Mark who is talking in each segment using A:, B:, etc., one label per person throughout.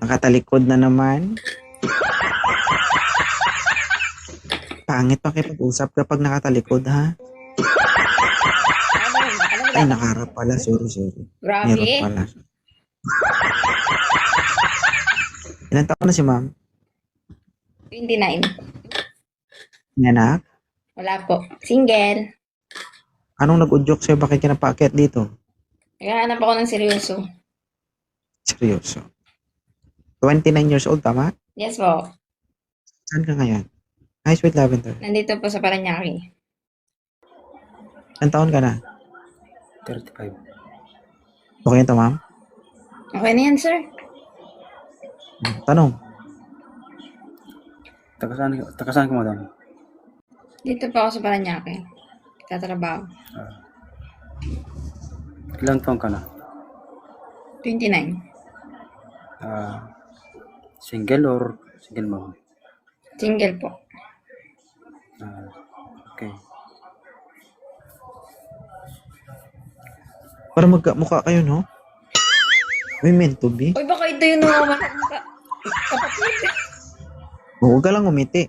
A: Nakatalikod na naman. Pangit pakipag-usap kapag nakatalikod, ha? Ay, nakaharap pala. Sorry.
B: Grabe.
A: Meron pala. Ilan taon na si ma'am?
B: 29.
A: May anak?
B: Wala po. Single.
A: Anong nag-udyok sa'yo? Bakit ka napaakyat dito?
B: Naghahanap ako ng seryoso.
A: Seryoso. 29 years old, tama?
B: Yes po.
A: Saan ka ngayon? Hi, Sweet Lavender.
B: Nandito po sa Paranaque.
A: Ilan taon ka na?
C: 35.
A: Okay na to, ma'am?
B: Okay na yan, sir.
A: Tanong.
C: Taga saan ka, madam?
B: Dito po ako sa Paranaque. Tatrabaho.
C: Ilang taon ka na?
B: 29.
C: Single or single mom?
B: Single po.
C: Okay.
A: Para magkamukha kayo, no? May meant to be.
B: Uy, baka ito yung namamanap ka. Kapatid.
A: Huwag ka lang umiti.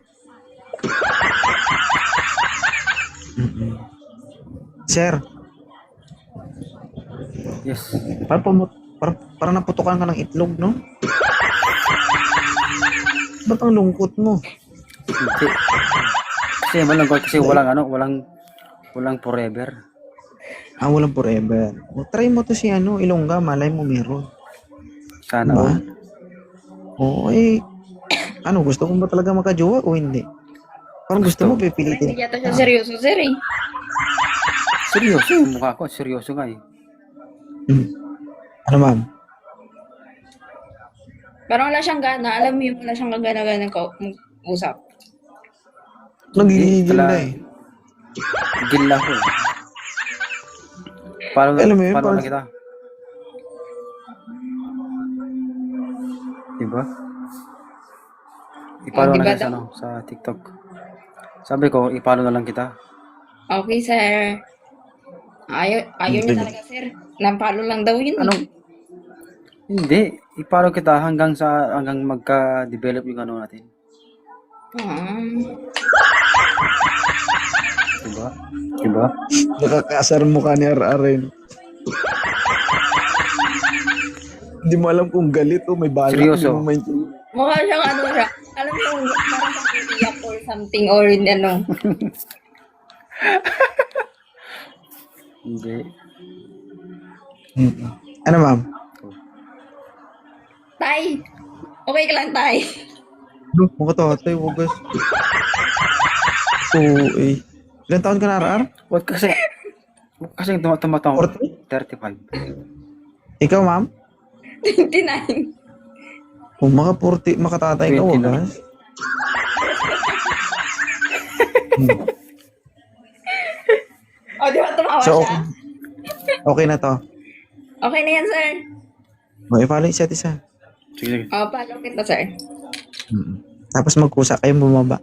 A: Sir,
C: Yes.
A: parang naputukan ka ng itlog, no? Ba't ang lungkot mo?
C: Hindi. Kasi malungkot kasi walang forever.
A: Walang forever. Try mo to si Ilongga, malay mo meron.
C: Sana
A: Diba?
C: all.
A: Oo, gusto mo ba talaga makajowa o hindi? Parang gusto mo pipilitin.
B: Hindi yata siya seryoso, sir eh.
C: Seryoso yung mukha ko. Seryoso nga eh.
A: Ano, ma'am?
B: Parang wala siyang gana. Alam mo yung wala siyang kagana-gana usap.
A: Nagigigil na eh.
C: Gil lang ko eh. Paano
A: Alam mo yun,
C: na
A: parang-
C: kita? Diba? Ipalo
B: diba
C: na kita
B: daw?
C: sa TikTok. Sabi ko, ipalo na lang kita.
B: Okay, sir. Ayaw niya talaga, sir. Nampalo lang daw yun.
C: Anong? Hindi. Ipalo kita hanggang magka-develop yung natin. Diba?
A: Nakakaasar mo ka ni RR. Hindi mo alam kung galit o may balak.
C: Seryoso?
A: Hindi mo maintindihan.
B: Mukha siyang siya. Alam mo yung parang sa iyak or something or
C: Hindi.
A: Ano, ma'am?
B: Tay! Okay ka lang, tay.
A: Mga tatay, wagas. Oo, eh. Ilan taon ka na, RR?
C: Wag kasi tumatawag.
A: 40?
C: 35.
A: Ikaw, ma'am?
B: 29.
A: Kung makatatay ka,
C: 20 na.
A: wagas.
B: O, di ba tumawa
A: So,
B: siya?
A: okay na to.
B: Okay na yan, sir.
A: I-follow isa't isa.
C: Sige.
B: O, follow kita, sir.
A: Tapos magkusa kayong bumaba.